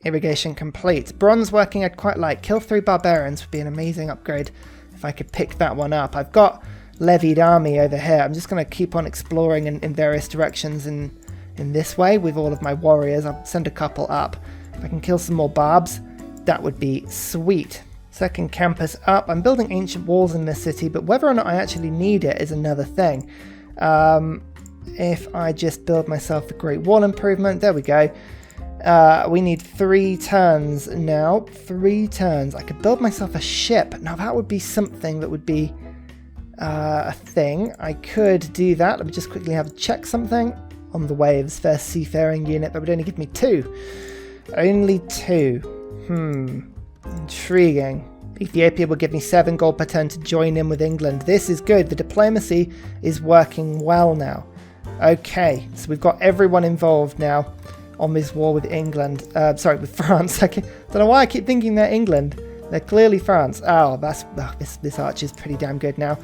Irrigation complete. Bronze working I'd quite like. Kill 3 barbarians would be an amazing upgrade if I could pick that one up. I've got levied army over here. I'm just going to keep on exploring in various directions in this way with all of my warriors. I'll send a couple up. If I can kill some more barbs, that would be sweet. Second campus up. I'm building ancient walls in this city, but whether or not I actually need it is another thing. If I just build myself a great wall improvement, there we go. We need 3 turns now. 3 turns. I could build myself a ship. Now that would be something that would be a thing. I could do that. Let me just quickly have a check something. On the waves, first seafaring unit, that would only give me 2. Only 2. Intriguing. Ethiopia will give me 7 gold per turn to join in with England. This is good. The diplomacy is working well now. Okay, so we've got everyone involved now on this war with England. With France. I don't know why I keep thinking they're England. They're clearly France. Oh, this arch is pretty damn good now.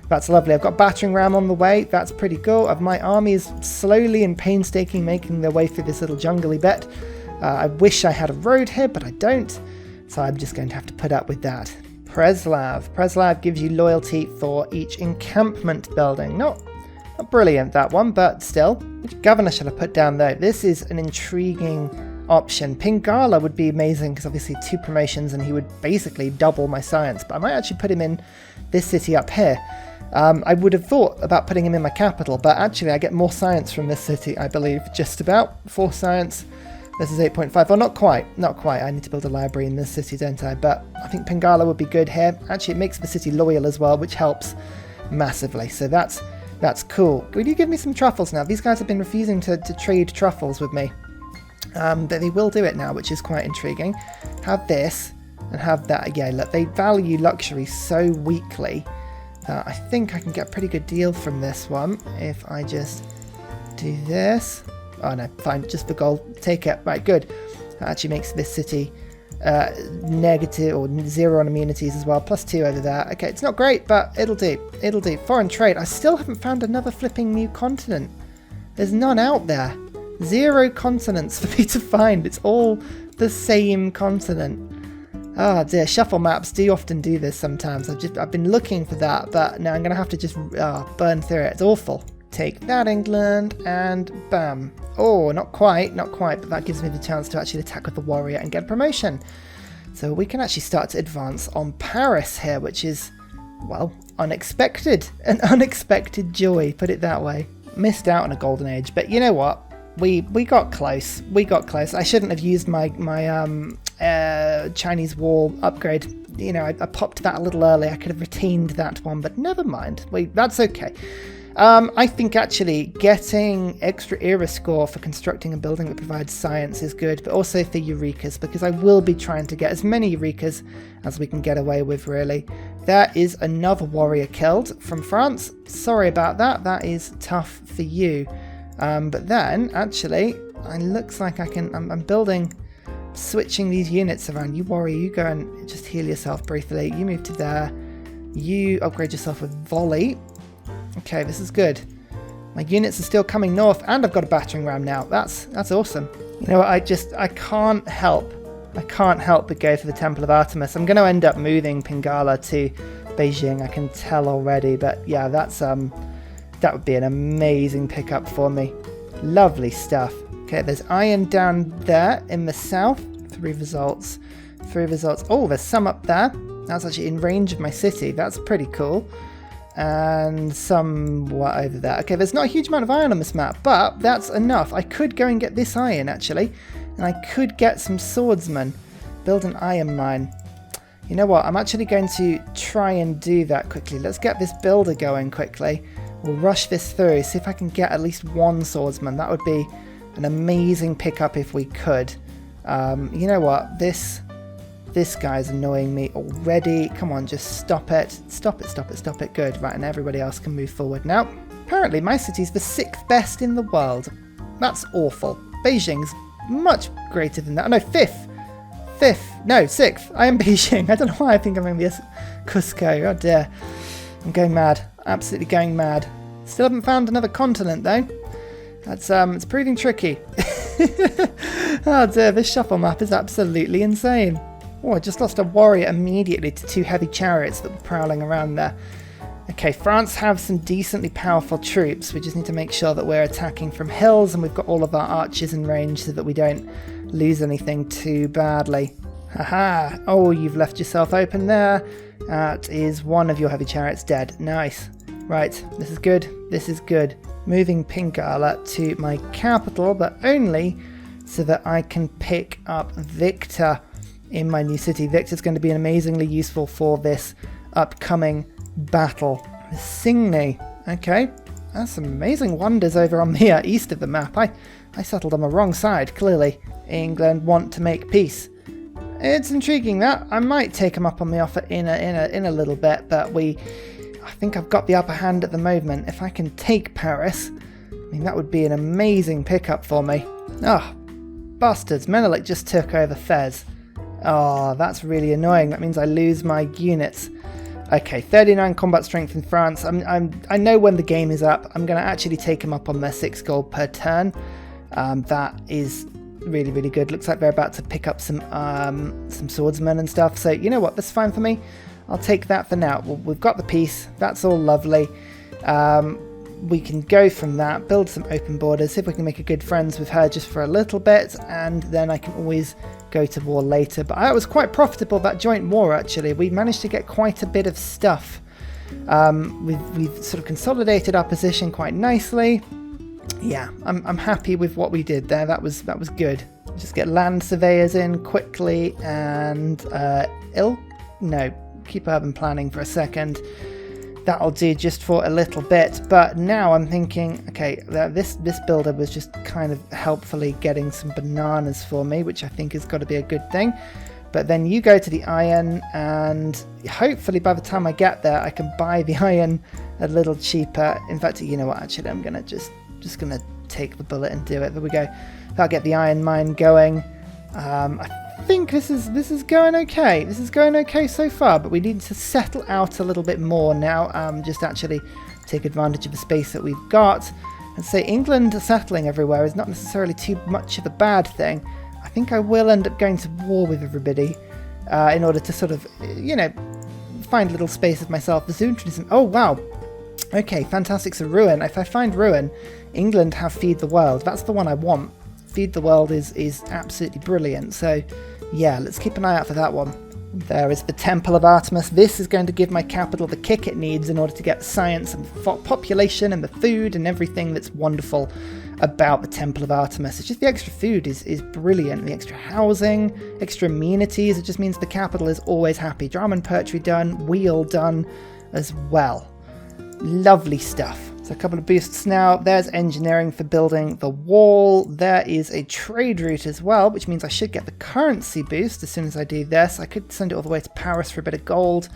That's lovely. I've got battering ram on the way. That's pretty cool. My army is slowly and painstaking making their way through this little jungly bit. I wish I had a road here, but I don't. So I'm just going to have to put up with that. Preslav. Preslav gives you loyalty for each encampment building. Not brilliant, that one, but still. Which governor shall I put down though? This is an intriguing option. Pingala would be amazing because obviously 2 promotions and he would basically double my science. But I might actually put him in this city up here. I would have thought about putting him in my capital, but actually I get more science from this city, I believe. Just about 4 science. This is 8.5. Well, not quite. I need to build a library in this city, don't I? But I think Pingala would be good here. Actually, it makes the city loyal as well, which helps massively. So that's cool. Will you give me some truffles now? These guys have been refusing to trade truffles with me. But they will do it now, which is quite intriguing. Have this and have that. Yeah, look, they value luxury so weakly. I think I can get a pretty good deal from this one if I just do this. Oh no, fine, just for gold. Take it. Right, good. That actually makes this city negative or 0 on immunities as well. +2 over there. Okay, it's not great, but it'll do. It'll do. Foreign trade. I still haven't found another flipping new continent. There's none out there. 0 continents for me to find. It's all the same continent. Oh dear, shuffle maps do often do this sometimes. I've been looking for that, but now I'm going to have to just burn through it. It's awful. Take that, England, and bam. Oh, not quite, but that gives me the chance to actually attack with the warrior and get a promotion. So we can actually start to advance on Paris here, which is, well, unexpected. An unexpected joy, put it that way. Missed out on a golden age, but you know what? We got close. We got close. I shouldn't have used my Chinese wall upgrade. You know, I popped that a little early. I could have retained that one, but never mind. That's okay. I think actually getting extra era score for constructing a building that provides science is good, but also for Eurekas, because I will be trying to get as many Eurekas as we can get away with, really. There is another warrior killed from France. Sorry about that. That is tough for you. But then, actually, it looks like I'm building, switching these units around. You warrior, you go and just heal yourself briefly. You move to there. You upgrade yourself with volley. Okay, this is good. My units are still coming north, and I've got a battering ram now. That's awesome. You know what, I can't help but go for the Temple of Artemis. I'm going to end up moving Pingala to Beijing, I can tell already. But yeah, that would be an amazing pickup for me. Lovely stuff. Okay, there's iron down there in the south. 3 results. Oh, there's some up there. That's actually in range of my city. That's pretty cool. And somewhat over there. Okay, there's not a huge amount of iron on this map, but that's enough. I could go and get this iron, actually. And I could get some swordsmen. Build an iron mine. You know what? I'm actually going to try and do that quickly. Let's get this builder going quickly. We'll rush this through, see if I can get at least 1 swordsman. That would be an amazing pickup if we could. You know what? This guy's annoying me already. Come on, just stop it. Stop it. Good. Right, and everybody else can move forward now. Apparently, my city's the 6th best in the world. That's awful. Beijing's much greater than that. Oh, no, 5th. No, 6th. I am Beijing. I don't know why I think I'm going to be Cusco. Oh, dear. I'm going mad. Absolutely going mad. Still haven't found another continent, though. That's it's proving tricky. Oh dear, this shuffle map is absolutely insane. Oh, I just lost a warrior immediately to 2 heavy chariots that were prowling around there. Okay, France have some decently powerful troops. We just need to make sure that we're attacking from hills and we've got all of our archers in range so that we don't lose anything too badly. Haha! Oh, you've left yourself open there. That is one of your heavy chariots dead. Nice. Right, this is good. This is good. Moving Pingala to my capital, but only so that I can pick up Victor in my new city. Victor's going to be amazingly useful for this upcoming battle. Signy. Okay, that's some amazing wonders over on the east of the map. I settled on the wrong side, clearly. England want to make peace. It's intriguing that. I might take them up on the offer in a little bit, but I think I've got the upper hand at the moment. If I can take Paris, I mean, that would be an amazing pickup for me. Oh, bastards. Menelik just took over Fez. Oh, that's really annoying. That means I lose my units. Okay, 39 combat strength in France. I know when the game is up, I'm going to actually take them up on their 6 gold per turn. That is really, really good. Looks like they're about to pick up some swordsmen and stuff. So, you know what? That's fine for me. I'll take that for now. Well, we've got the peace. That's all lovely. We can go from that, build some open borders, see if we can make a good friends with her just for a little bit, and then I can always go to war later. But that was quite profitable, that joint war, actually. We managed to get quite a bit of stuff. We've sort of consolidated our position quite nicely. Yeah, I'm happy with what we did there. That was good. Just get land surveyors in quickly and keep urban planning for a second. That'll do just for a little bit. But now I'm thinking, okay, this builder was just kind of helpfully getting some bananas for me, which I think has got to be a good thing. But then you go to the iron, and hopefully by the time I get there, I can buy the iron a little cheaper. In fact, you know what? Actually, I'm gonna just gonna take the bullet and do it. There we go. That'll get the iron mine going. I think this is going okay. This is going okay so far, but we need to settle out a little bit more now. Just actually take advantage of the space that we've got. And say England settling everywhere is not necessarily too much of a bad thing. I think I will end up going to war with everybody in order to sort of, find a little space of myself. The Zootrism. Oh, wow. Okay, fantastic. So Ruin. If I find Ruin, England have Feed the World. That's the one I want. Feed the World is absolutely brilliant. So, yeah, let's keep an eye out for that one. There is the Temple of Artemis. This is going to give my capital the kick it needs in order to get the science and population and the food and everything that's wonderful about the Temple of Artemis. It's just the extra food is brilliant. The extra housing, extra amenities. It just means the capital is always happy. Drama and poetry done. Wheel done as well. Lovely stuff. So a couple of boosts now. There's engineering for building the wall. There is a trade route as well, which means I should get the currency boost as soon as I do this. I could send it all the way to Paris for a bit of gold.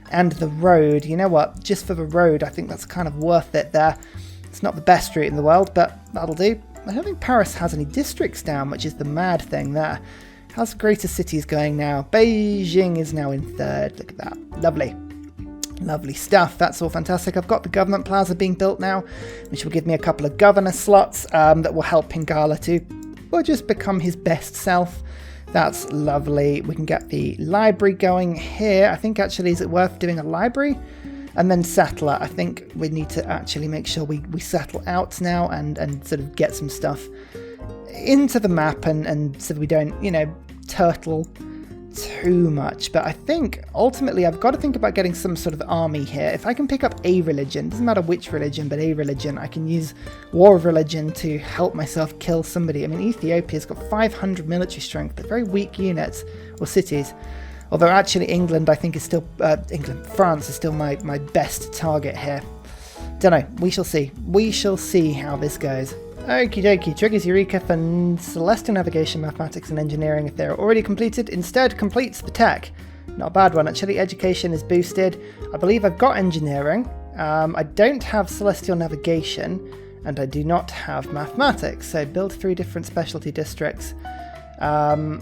And the road. You know what? Just for the road, I think that's kind of worth it there. It's not the best route in the world, but that'll do. I don't think Paris has any districts down, which is the mad thing there. How's the greater cities going now? Beijing is now in 3rd. Look at that. Lovely. Lovely stuff. That's all fantastic. I've got the government plaza being built now, which will give me a couple of governor slots that will help Pingala to just become his best self. That's lovely. We can get the library going here. I think actually, is it worth doing a library? And then settler. I think we need to actually make sure we settle out now and sort of get some stuff into the map and so that we don't, turtle too much. But I think ultimately I've got to think about getting some sort of army here. If I can pick up a religion, doesn't matter which religion, but a religion, I can use War of Religion to help myself kill somebody. I mean, Ethiopia's got 500 military strength. They're very weak units or cities. Although actually England, I think, is still France is still my best target here. Don't know. We shall see. We shall see how this goes. Okie dokie, triggers Eureka for Celestial Navigation, Mathematics and Engineering if they're already completed. Instead, completes the tech. Not a bad one, actually. Education is boosted. I believe I've got Engineering. I don't have Celestial Navigation, and I do not have Mathematics. So build 3 different specialty districts. I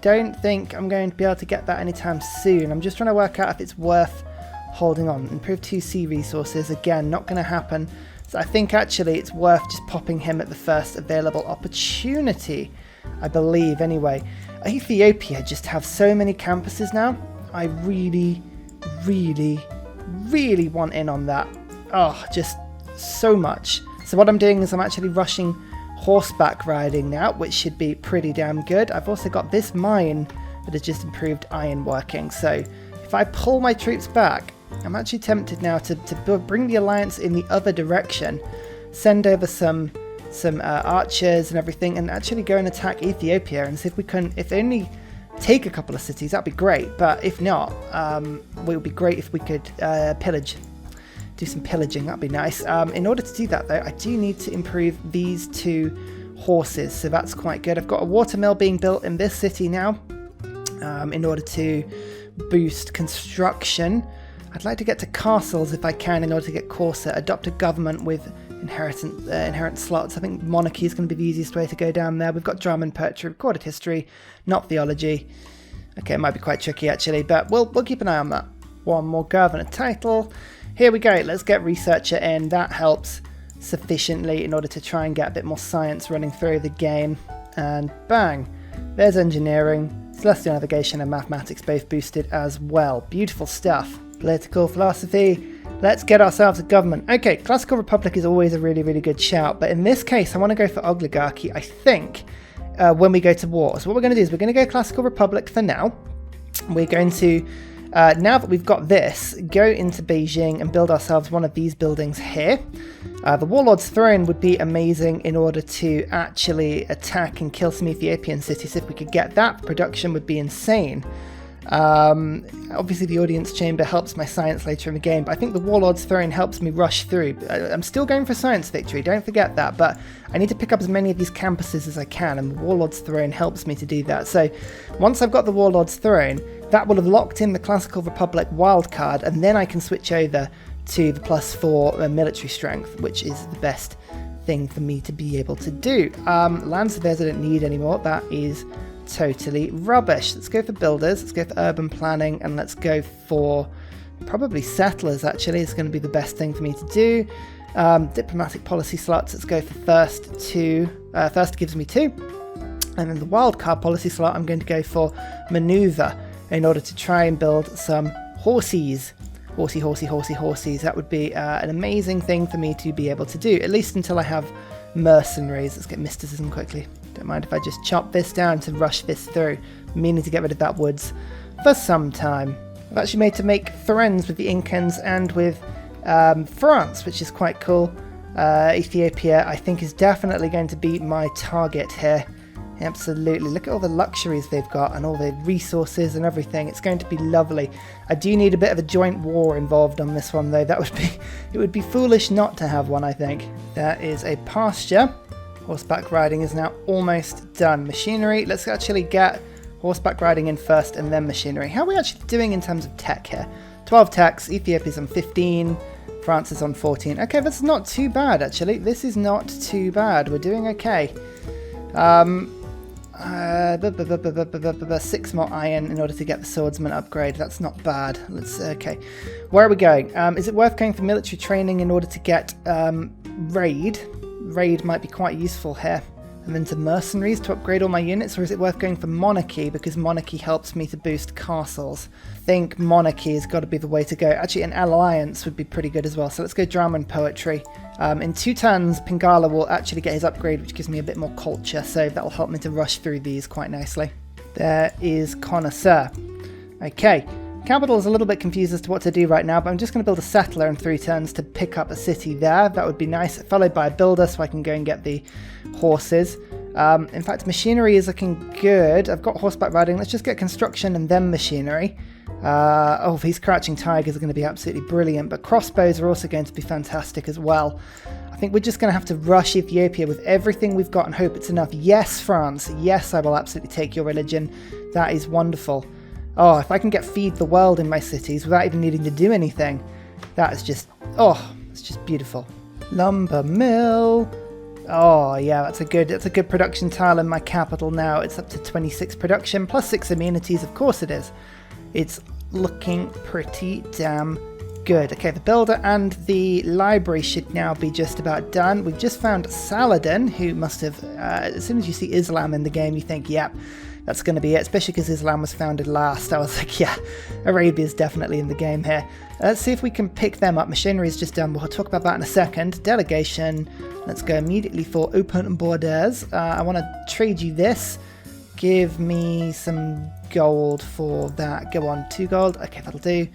don't think I'm going to be able to get that anytime soon. I'm just trying to work out if it's worth holding on. Improve 2 sea resources. Again, not going to happen So I think actually it's worth just popping him at the first available opportunity, I believe anyway. Ethiopia just have so many campuses now. I really, really, really want in on that. Oh, just so much. So what I'm doing is I'm actually rushing horseback riding now, which should be pretty damn good. I've also got this mine that has just improved iron working. So if I pull my troops back, I'm actually tempted now to bring the alliance in the other direction, send over some archers and everything, and actually go and attack Ethiopia and see if we can, if they only take a couple of cities, that'd be great. But if not, it would be great if we could pillage. Do some pillaging, that'd be nice. In order to do that though, I do need to improve these 2 horses, so that's quite good. I've got a watermill being built in this city now in order to boost construction. I'd like to get to castles if I can in order to get coarser. Adopt a government with inherent slots. I think monarchy is going to be the easiest way to go down there. We've got drama and poetry, recorded history, not theology. Okay, it might be quite tricky actually, but we'll keep an eye on that. One more governor title. Here we go. Let's get researcher in. That helps sufficiently in order to try and get a bit more science running through the game. And bang, there's engineering, celestial navigation and mathematics both boosted as well. Beautiful stuff. Political philosophy. Let's get ourselves a government. Okay, classical republic is always a really, really good shout, but in this case I want to go for oligarchy, I think, when we go to war. So what we're going to do is we're going to go classical republic for now. We're going to, now that we've got this, go into Beijing and build ourselves one of these buildings here. The Warlord's Throne would be amazing in order to actually attack and kill some Ethiopian cities. If we could get that, production would be insane. Obviously the audience chamber helps my science later in the game, but I think the Warlord's Throne helps me rush through. I'm still going for science victory, don't forget that, but I need to pick up as many of these campuses as I can, and the Warlord's Throne helps me to do that. So once I've got the Warlord's Throne, that will have locked in the Classical Republic wildcard, and then I can switch over to the +4 military strength, which is the best thing for me to be able to do. Land surveyors I don't need anymore, that is totally rubbish. Let's go for builders, let's go for urban planning, and let's go for probably settlers actually. It's going to be the best thing for me to do. Diplomatic policy slots, let's go for first gives me 2, and then the wildcard policy slot I'm going to go for maneuver in order to try and build some horsies. Horsies. That would be an amazing thing for me to be able to do, at least until I have mercenaries. Let's get mysticism quickly. Don't mind if I just chop this down to rush this through, meaning to get rid of that woods for some time. I've actually made to make friends with the Incans and with France, which is quite cool. Ethiopia, I think, is definitely going to be my target here. Absolutely. Look at all the luxuries they've got and all the resources and everything. It's going to be lovely. I do need a bit of a joint war involved on this one, though. It would be foolish not to have one, I think. There is a pasture. Horseback riding is now almost done. Machinery, let's actually get horseback riding in first and then machinery. How are we actually doing in terms of tech here? 12 techs, Ethiopia's on 15, France is on 14. Okay, that's not too bad actually. This is not too bad. We're doing okay. 6 more iron in order to get the swordsman upgrade. That's not bad. Okay. Where are we going? Is it worth going for military training in order to get raid? Raid might be quite useful here. And then to mercenaries to upgrade all my units, or is it worth going for monarchy because monarchy helps me to boost castles? I think monarchy has got to be the way to go. Actually, an alliance would be pretty good as well. So let's go drama and poetry. In 2 turns, Pingala will actually get his upgrade, which gives me a bit more culture, so that'll help me to rush through these quite nicely. There is Connoisseur. Okay, Capital is a little bit confused as to what to do right now, but I'm just going to build a settler in 3 turns to pick up a city there. That would be nice, followed by a builder so I can go and get the horses. In fact, machinery is looking good. I've got horseback riding. Let's just get construction and then machinery. Oh, these crouching tigers are going to be absolutely brilliant, but crossbows are also going to be fantastic as well. I think we're just going to have to rush Ethiopia with everything we've got and hope it's enough. Yes, France. Yes, I will absolutely take your religion. That is wonderful. Oh, if I can get feed the world in my cities without even needing to do anything, that is just, oh, it's just beautiful. Lumber mill. Oh yeah, that's a good production tile in my capital now. It's up to 26 production plus 6 amenities. Of course it is. It's looking pretty damn good. Okay, the builder and the library should now be just about done. We've just found Saladin, who must have, as soon as you see Islam in the game, you think, yep, that's going to be it, especially because Islam was founded last. I was like, yeah, Arabia's definitely in the game here. Let's see if we can pick them up. Machinery is just done. We'll talk about that in a second. Delegation. Let's go immediately for open borders. I want to trade you this. Give me some gold for that. Go on, 2 gold. Okay, that'll do.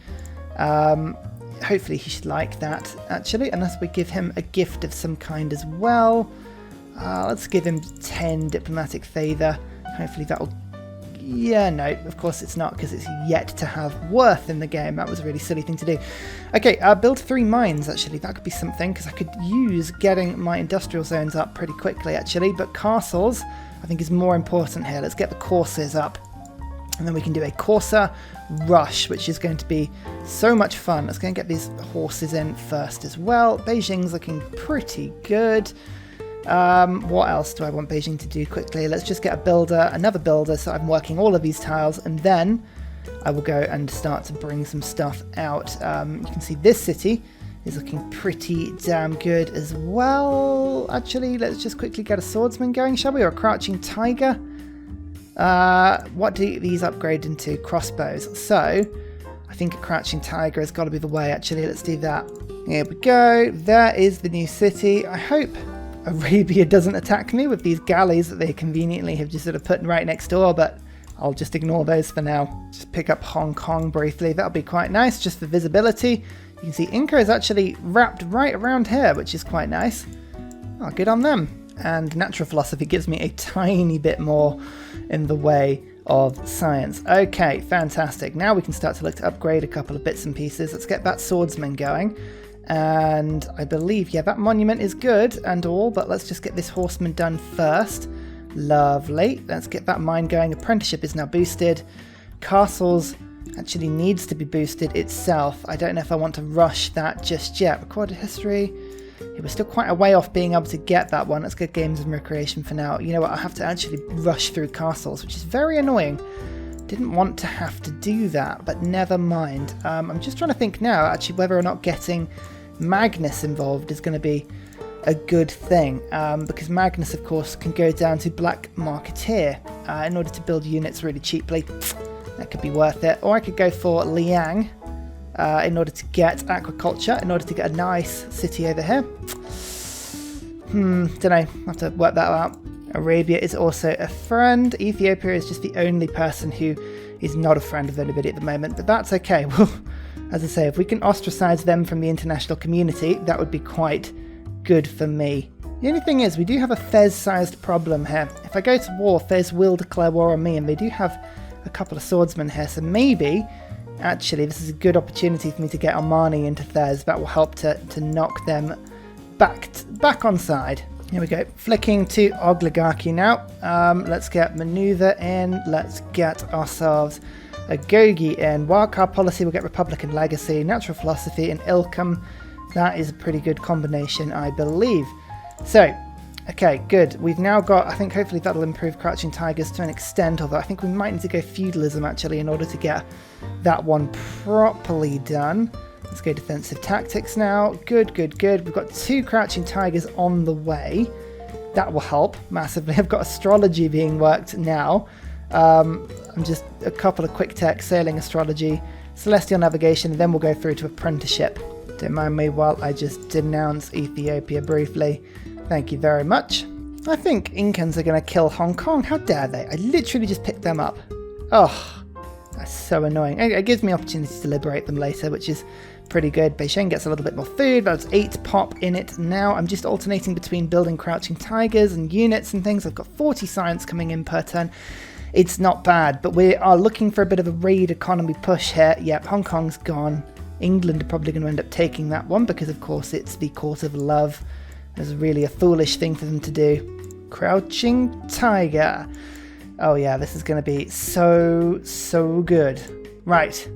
Hopefully he should like that, actually, unless we give him a gift of some kind as well. Let's give him 10 diplomatic favour. Hopefully that'll... Yeah, no, of course it's not, because it's yet to have worth in the game. That was a really silly thing to do. Okay, build 3 mines, actually. That could be something, because I could use getting my industrial zones up pretty quickly, actually. But castles, I think, is more important here. Let's get the courses up. And then we can do a Corsa rush, which is going to be so much fun. Let's go and get these horses in first as well. Beijing's looking pretty good. What else do I want Beijing to do quickly? Let's just get a builder, another builder, so I'm working all of these tiles, and then I will go and start to bring some stuff out. You can see this city is looking pretty damn good as well. Actually, let's just quickly get a swordsman going, shall we? Or a crouching tiger? What do these upgrade into? Crossbows. So, I think a crouching tiger has got to be the way, actually. Let's do that. Here we go. There is the new city. I hope Arabia doesn't attack me with these galleys that they conveniently have just sort of put right next door, but I'll just ignore those for now. Just pick up Hong Kong briefly. That'll be quite nice, just for visibility. You can see Inca is actually wrapped right around here, which is quite nice. Oh, good on them. And natural philosophy gives me a tiny bit more in the way of science. Okay, fantastic. Now we can start to look to upgrade a couple of bits and pieces. Let's get that swordsman going. And I believe, yeah, that monument is good and all, but let's just get this horseman done first. Lovely. Let's get that mine going. Apprenticeship is now boosted. Castles actually needs to be boosted itself. I don't know if I want to rush that just yet. Recorded history. Yeah, we're still quite a way off being able to get that one. Let's get games and recreation for now. You know what? I have to actually rush through castles, which is very annoying. Didn't want to have to do that, but never mind. I'm just trying to think now, actually, whether or not getting Magnus involved is going to be a good thing, because Magnus, of course, can go down to Black Marketeer in order to build units really cheaply. That could be worth it. Or I could go for Liang in order to get agriculture, in order to get a nice city over here. Don't know. I'll have to work that out. Arabia is also a friend. Ethiopia is just the only person who is not a friend of anybody at the moment, but that's okay. Well, as I say, if we can ostracize them from the international community, that would be quite good for me. The only thing is, we do have a Fez-sized problem here. If I go to war, Fez will declare war on me, and they do have a couple of swordsmen here, so maybe, actually, this is a good opportunity for me to get Omani into Fez. That will help to knock them back on side. Here we go, flicking to oligarchy now. Let's get maneuver in. Let's get ourselves a Gogi in. Wildcard policy, we'll get Republican legacy, natural philosophy, and Ilkham. That is a pretty good combination, I believe. So, okay, good. We've now got, I think hopefully that'll improve Crouching Tigers to an extent, although I think we might need to go feudalism actually in order to get that one properly done. Let's go defensive tactics now. Good, good, good. We've got 2 Crouching Tigers on the way. That will help massively. I've got astrology being worked now. I'm just a couple of quick tech, sailing astrology, celestial navigation, and then we'll go through to apprenticeship. Don't mind me while I just denounce Ethiopia briefly. Thank you very much. I think Incans are going to kill Hong Kong. How dare they? I literally just picked them up. Oh, that's so annoying. It gives me opportunity to liberate them later, which is pretty good. Beijing gets a little bit more food. That's 8 pop in it now. I'm just alternating between building Crouching Tigers and units and things. I've got 40 science coming in per turn. It's not bad, but we are looking for a bit of a raid economy push here. Yep, Hong Kong's gone. England are probably going to end up taking that one because, of course, it's the Court of Love. It's really a foolish thing for them to do. Crouching Tiger. Oh yeah, this is going to be so good. Right.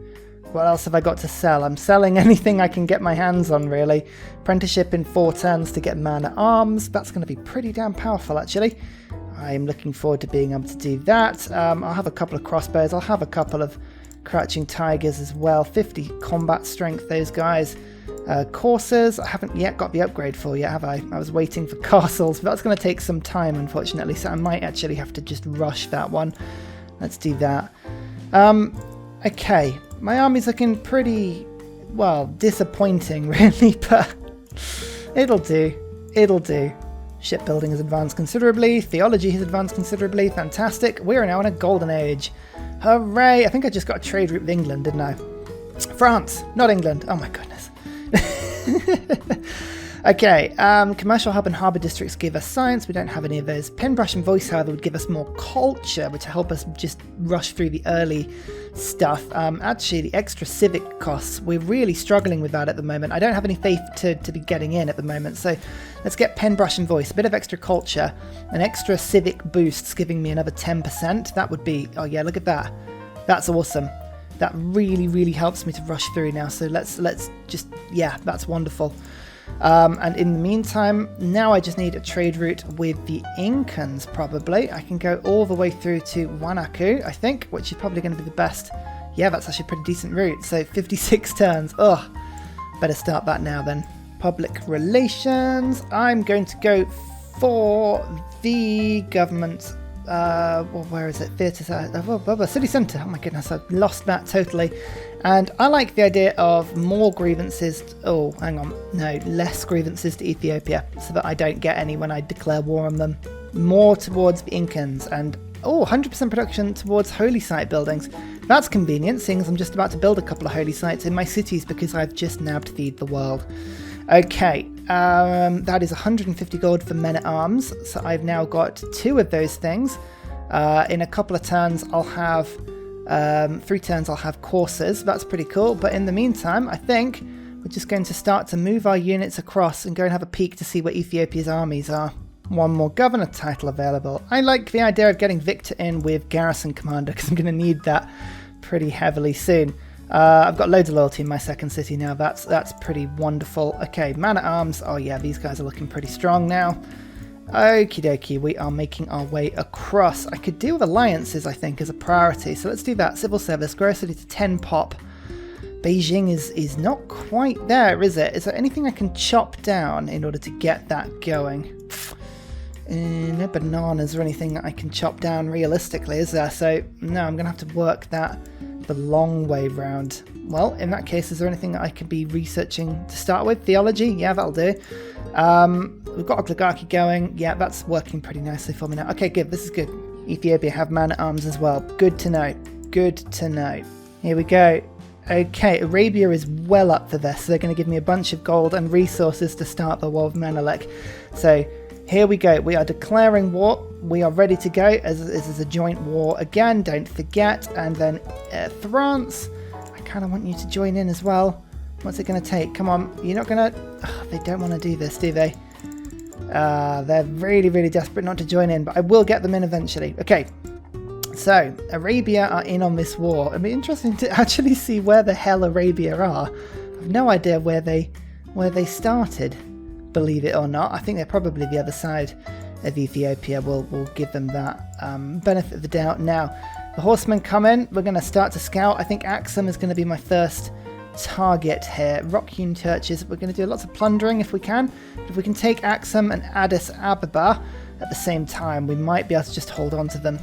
What else have I got to sell? I'm selling anything I can get my hands on, really. Apprenticeship in 4 turns to get man-at-arms. That's going to be pretty damn powerful, actually. I'm looking forward to being able to do that. I'll have a couple of crossbows. I'll have a couple of Crouching Tigers as well. 50 combat strength, those guys. Coursers, I haven't yet got the upgrade for yet, have I? I was waiting for castles, but that's going to take some time, unfortunately, so I might actually have to just rush that one. Let's do that. Okay, my army's looking pretty, well, disappointing, really, but it'll do. It'll do. Shipbuilding has advanced considerably. Theology has advanced considerably. Fantastic. We are now in a golden age. Hooray! I think I just got a trade route with England, didn't I? France, not England. Oh my goodness. Okay, commercial hub and harbour districts give us science. We don't have any of those. Penbrush and voice, however, would give us more culture, which will help us just rush through the early stuff. Actually, the extra civic costs, we're really struggling with that at the moment. I don't have any faith to be getting in at the moment, so let's get Penbrush and voice. A bit of extra culture, an extra civic boosts giving me another 10%. That would be, oh yeah, look at that. That's awesome. That really, really helps me to rush through now. So let's just, yeah, that's wonderful. And in the meantime, now I just need a trade route with the Incans, probably. I can go all the way through to Wanaku, I think, which is probably going to be the best. Yeah, that's actually a pretty decent route. So 56 turns. Ugh, better start that now then. Public relations. I'm going to go for the government. Well, where is it? Theatre, city centre. Oh my goodness, I've lost that totally. And I like the idea of more grievances. Oh, hang on. No, less grievances to Ethiopia so that I don't get any when I declare war on them. More towards the Incans and, 100% production towards holy site buildings. That's convenient, seeing as I'm just about to build a couple of holy sites in my cities because I've just nabbed Feed the World. Okay, that is 150 gold for men-at-arms, so I've now got 2 of those things. In a couple of turns I'll have, 3 turns I'll have coursers. That's pretty cool, but in the meantime I think we're just going to start to move our units across and go and have a peek to see where Ethiopia's armies are. One more governor title available. I like the idea of getting Victor in with garrison commander because I'm going to need that pretty heavily soon. I've got loads of loyalty in my second city now. That's pretty wonderful. Okay, man-at-arms. Oh yeah, these guys are looking pretty strong now. Okie dokie, we are making our way across. I could deal with alliances, I think, as a priority. So let's do that. Civil service, grow city to 10 pop. Beijing is not quite there, is it? Is there anything I can chop down in order to get that going? No bananas or anything that I can chop down realistically, is there? So, no, I'm going to have to work that the long way round. Well, in that case, is there anything that I could be researching to start with? Theology? Yeah, that'll do. We've got oligarchy going. Yeah, that's working pretty nicely for me now. Okay, good. This is good. Ethiopia have man-at-arms as well. Good to know. Good to know. Here we go. Okay, Arabia is well up for this. So they're going to give me a bunch of gold and resources to start the war of Menelik. So here we go. We are declaring war. We are ready to go. This is a joint war again. Don't forget. And then France. I kind of want you to join in as well. What's it going to take? Come on. You're not going to... Oh, they don't want to do this, do they? They're really, really desperate not to join in. But I will get them in eventually. Okay. So, Arabia are in on this war. It'd be interesting to actually see where the hell Arabia are. I have no idea where they started. Believe it or not, I think they're probably the other side of Ethiopia. We'll give them that benefit of the doubt. Now, the horsemen come in. We're going to start to scout. I think Axum is going to be my first target here. Rock-hewn churches. We're going to do lots of plundering if we can. If we can take Axum and Addis Ababa at the same time, we might be able to just hold on to them.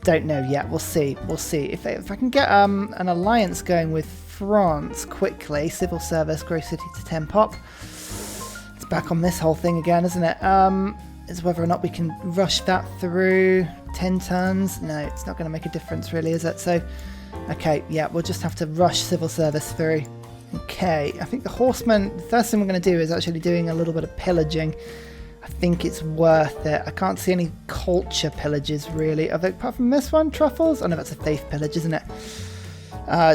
Don't know yet. We'll see. We'll see. If I can get an alliance going with France quickly. Civil service, grow city to 10 pop. Back on this whole thing again, isn't it? Is whether or not we can rush that through 10 turns. No, it's not going to make a difference really, is it? So, okay, yeah, we'll just have to rush civil service through. Okay, I think the horsemen, the first thing we're going to do is actually doing a little bit of pillaging. I think it's worth it. I can't see any culture pillages really. Apart from this one, truffles? Oh no, that's a faith pillage, isn't it?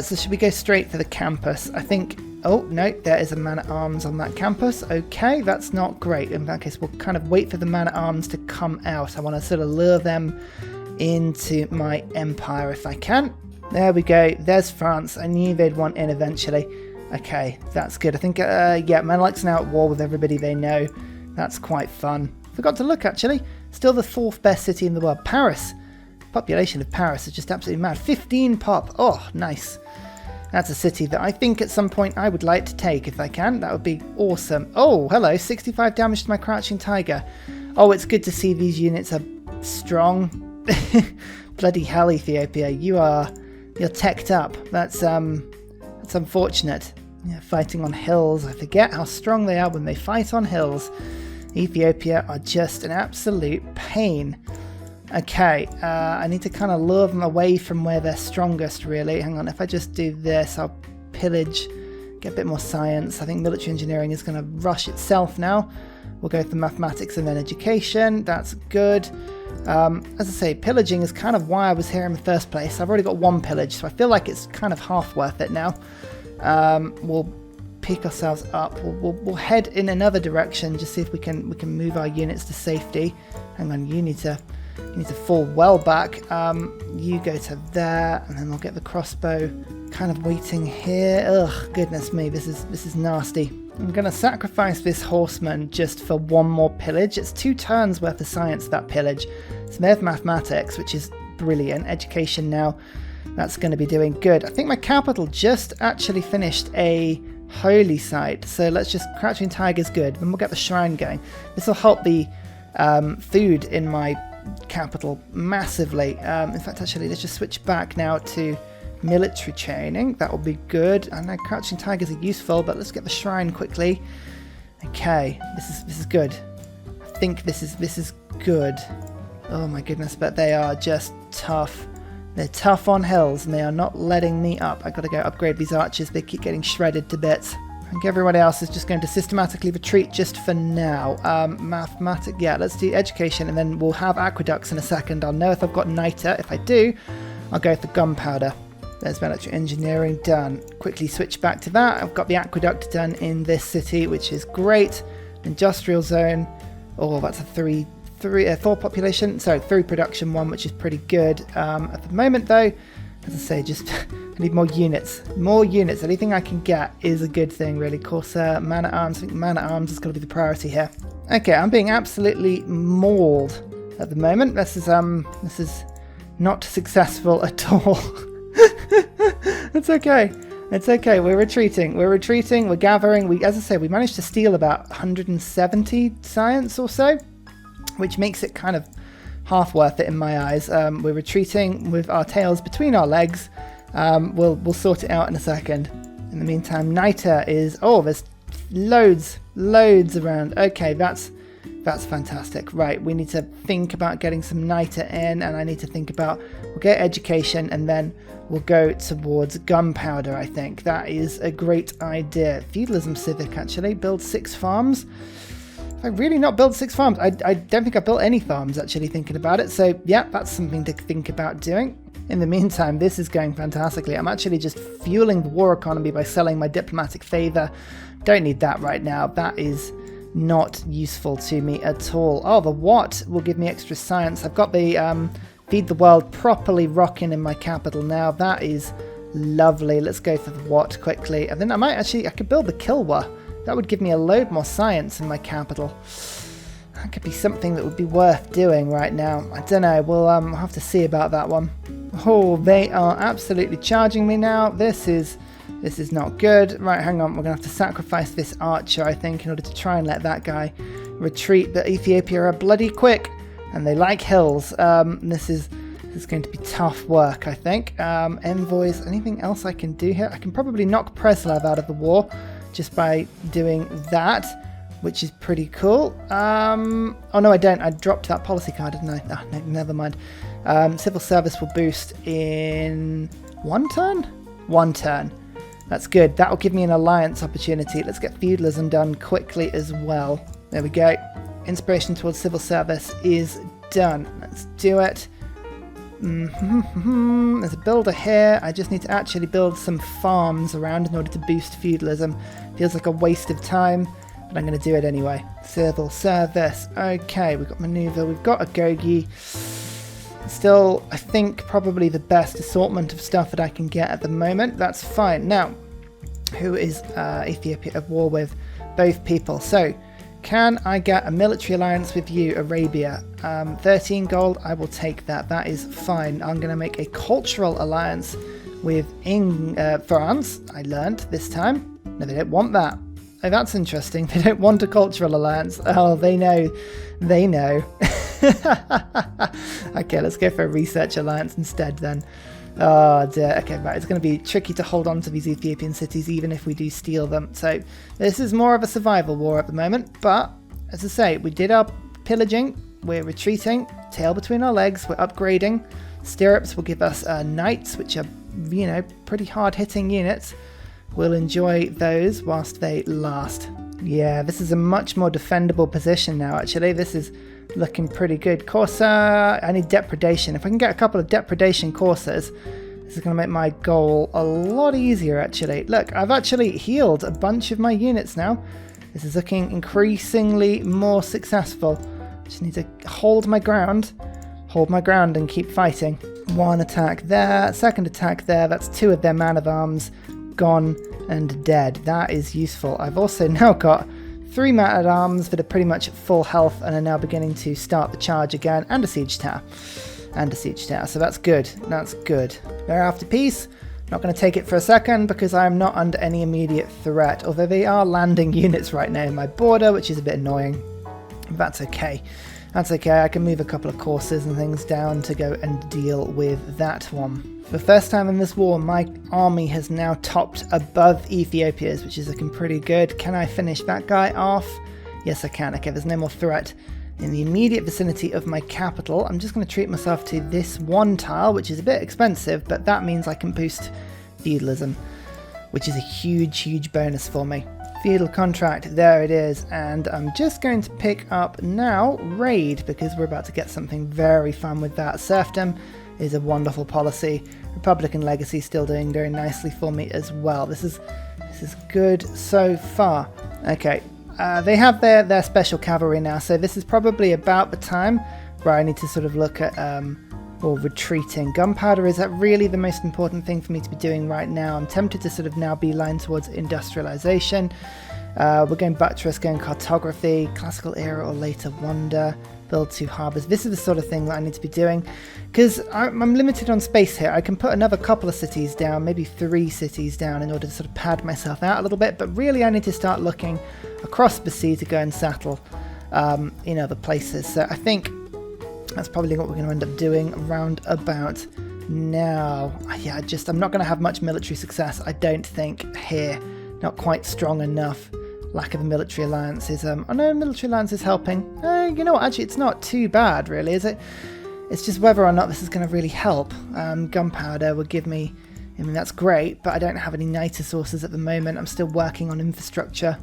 So should we go straight for the campus? I think... Oh, no, there is a man-at-arms on that campus. Okay, that's not great. In that case, we'll kind of wait for the man-at-arms to come out. I want to sort of lure them into my empire if I can. There we go. There's France. I knew they'd want in eventually. Okay, that's good. I think, yeah, Menelik's now at war with everybody they know. That's quite fun. Forgot to look, actually. Still the 4th best city in the world. Paris. Population of Paris is just absolutely mad. 15 pop. Oh, nice. That's a city that I think at some point I would like to take if I can. That would be awesome. Oh, hello. 65 damage to my Crouching Tiger. Oh, it's good to see these units are strong. Bloody hell, Ethiopia. You're teched up. That's unfortunate. Yeah, fighting on hills. I forget how strong they are when they fight on hills. Ethiopia are just an absolute pain. Okay, I need to kind of lure them away from where they're strongest, really. Hang on, if I just do this, I'll pillage, get a bit more science. I think military engineering is going to rush itself now. We'll go for mathematics and then education. That's good. As I say, pillaging is kind of why I was here in the first place. I've already got one pillage, so I feel like it's kind of half worth it now. We'll pick ourselves up. We'll head in another direction, just see if we can move our units to safety. Hang on, you need to fall well back. You go to there, and then we'll get the crossbow kind of waiting here. Ugh, goodness me, this is nasty. I'm going to sacrifice this horseman just for one more pillage. It's 2 turns worth of science, that pillage. So there's mathematics, which is brilliant. Education now, that's going to be doing good. I think my capital just actually finished a holy site. So let's just, Crouching Tiger's good. Then we'll get the shrine going. This will help the food in my capital massively. In fact, actually, let's just switch back now to military training. That will be good. I know Crouching Tigers are useful, but let's get the shrine quickly. Okay, this is good. I think this is good. Oh my goodness, but they are just tough. They're tough on hills, and they are not letting me up. I gotta go upgrade these archers. They keep getting shredded to bits. I think everyone else is just going to systematically retreat just for now. Mathematics, yeah, let's do education, and then we'll have aqueducts in a second. I'll know if I've got niter. If I do, I'll go for gunpowder. There's military engineering done. Quickly switch back to that. I've got the aqueduct done in this city, which is great. Industrial zone. Oh, that's a 4 population. Sorry, 3 production 1, which is pretty good. At the moment, though, as I say, just I need more units. More units. Anything I can get is a good thing, really. Corsair, man-at-arms. I think man-at-arms is going to be the priority here. Okay, I'm being absolutely mauled at the moment. This is not successful at all. It's okay. It's okay. We're retreating. We're gathering. As I say, we managed to steal about 170 science or so, which makes it kind of half worth it in my eyes. We're retreating with our tails between our legs. We'll sort it out in a second. In the meantime, niter is... Oh, there's loads around. Okay, that's fantastic. Right, we need to think about getting some niter in, and I need to think about... We'll get education, and then we'll go towards gunpowder, I think. That is a great idea. Feudalism civic, actually. Build 6 farms. If I really not build 6 farms, I don't think I've built any farms, actually, thinking about it. So, yeah, that's something to think about doing. In the meantime, this is going fantastically. I'm actually just fueling the war economy by selling my diplomatic favor. Don't need that right now. That is not useful to me at all. Oh, the what will give me extra science. I've got the feed the world properly rocking in my capital now. That is lovely. Let's go for the what quickly. And then I could build the Kilwa. That would give me a load more science in my capital. That could be something that would be worth doing right now. I don't know. We'll have to see about that one. Oh, they are absolutely charging me now. This is not good. Right, hang on. We're going to have to sacrifice this archer, I think, in order to try and let that guy retreat. But Ethiopia are bloody quick, and they like hills. This is going to be tough work, I think. Envoys. Anything else I can do here? I can probably knock Preslav out of the war just by doing that, which is pretty cool. Oh, no, I don't. I dropped that policy card, didn't I? Oh, no, never mind. Civil service will boost in 1 turn? 1 turn. That's good. That will give me an alliance opportunity. Let's get feudalism done quickly as well. There we go. Inspiration towards civil service is done. Let's do it. There's a builder here. I just need to actually build some farms around in order to boost feudalism. Feels like a waste of time, but I'm going to do it anyway. Civil service. Okay, we've got maneuver. We've got agoge. Still, I think probably the best assortment of stuff that I can get at the moment. That's fine. Now, who is Ethiopia at war with? Both people. So, Can I get a military alliance with you, Arabia? 13 gold, I will take that. That is fine. I'm going to make a cultural alliance with France. I learned this time. No, they don't want that. Oh, that's interesting. They don't want a cultural alliance. Oh, they know. They know. Okay, let's go for a research alliance instead then. Oh dear. Okay, right. It's going to be tricky to hold on to these Ethiopian cities even if we do steal them. So this is more of a survival war at the moment. But as I say, we did our pillaging. We're retreating. Tail between our legs. We're upgrading. Stirrups will give us knights, which are, you know, pretty hard-hitting units. We'll enjoy those whilst they last. Yeah, this is a much more defendable position now, actually. This is looking pretty good. Corsair, I need depredation. If I can get a couple of depredation coursers, this is going to make my goal a lot easier, actually. Look, I've actually healed a bunch of my units now. This is looking increasingly more successful. Just need to hold my ground and keep fighting. One attack there, second attack there. That's 2 of their man of arms gone and dead. That is useful. I've also now got 3 man-at-arms that are pretty much at full health and are now beginning to start the charge again, and a siege tower. So that's good. That's good. They're after peace. Not going to take it for a second because I am not under any immediate threat, although they are landing units right now in my border, which is a bit annoying. That's okay. That's okay. I can move a couple of coursers and things down to go and deal with that one. For the first time in this war, my army has now topped above Ethiopia's, which is looking pretty good. Can I finish that guy off? Yes, I can. Okay, there's no more threat in the immediate vicinity of my capital. I'm just going to treat myself to this one tile, which is a bit expensive, but that means I can boost feudalism, which is a huge, huge bonus for me. Feudal contract, there it is, and I'm just going to pick up now raid because we're about to get something very fun with that. Serfdom is a wonderful policy. Republican legacy still doing very nicely for me as well. This is good so far. Okay, they have their special cavalry now, so this is probably about the time where I need to sort of look at or retreating. Gunpowder is really the most important thing for me to be doing right now. I'm tempted to sort of now beeline towards industrialization. We're going buttress, going cartography, classical era or later wonder, build 2 harbours. This is the sort of thing that I need to be doing because I'm limited on space here. I can put another couple of cities down, maybe 3 cities down in order to sort of pad myself out a little bit, but really I need to start looking across the sea to go and settle in other places. So I think that's probably what we're going to end up doing around about now. Yeah, I'm not going to have much military success, I don't think, here. Not quite strong enough. Lack of a military alliance is... I know military alliance is helping. You know what, actually, it's not too bad, really, is it? It's just whether or not this is going to really help. Gunpowder would give me... I mean, that's great, but I don't have any niter sources at the moment. I'm still working on infrastructure.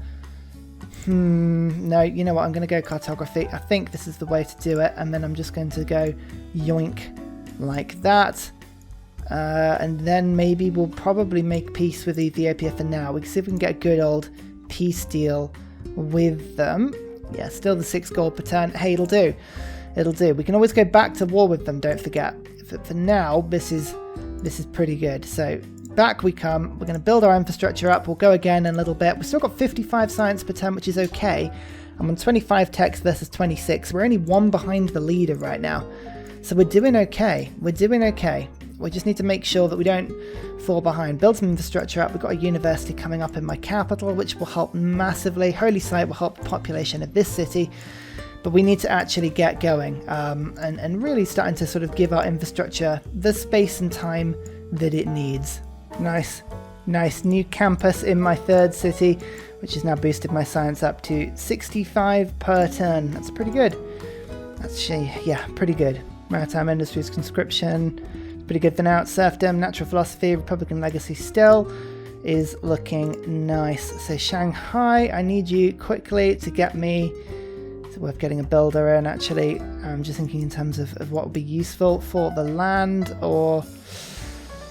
No, you know what, I'm going to go cartography. I think this is the way to do it, and then I'm just going to go yoink like that. And then maybe we'll probably make peace with Ethiopia for now. We can see if we can get a good old peace deal with them. Yeah, still the 6 gold per turn. Hey, it'll do. It'll do. We can always go back to war with them, don't forget. For now, this is pretty good. So back we come. We're going to build our infrastructure up. We'll go again in a little bit. We've still got 55 science per turn, which is okay. I'm on 25 techs versus 26. We're only 1 behind the leader right now. So we're doing okay. We're doing okay. We just need to make sure that we don't fall behind. Build some infrastructure up. We've got a university coming up in my capital, which will help massively. Holy Site will help the population of this city. But we need to actually get going and really starting to sort of give our infrastructure the space and time that it needs. Nice new campus in my 3rd city, which has now boosted my science up to 65 per turn. That's pretty good. Actually, yeah, pretty good. Maritime industries, conscription, pretty good for now. Serfdom, natural philosophy, Republican legacy still is looking nice. So Shanghai, I need you quickly to get me... It's worth getting a builder in, actually. I'm just thinking in terms of what would be useful for the land, or...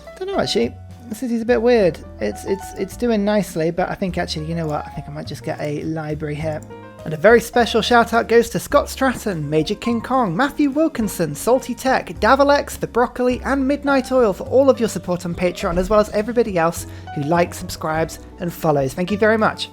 I don't know, actually. The city's a bit weird. It's doing nicely, but I think actually, you know what? I think I might just get a library here. And a very special shout out goes to Scott Stratton, Major King Kong, Matthew Wilkinson, Salty Tech, Davalex, The Broccoli, and Midnight Oil for all of your support on Patreon, as well as everybody else who likes, subscribes, and follows. Thank you very much.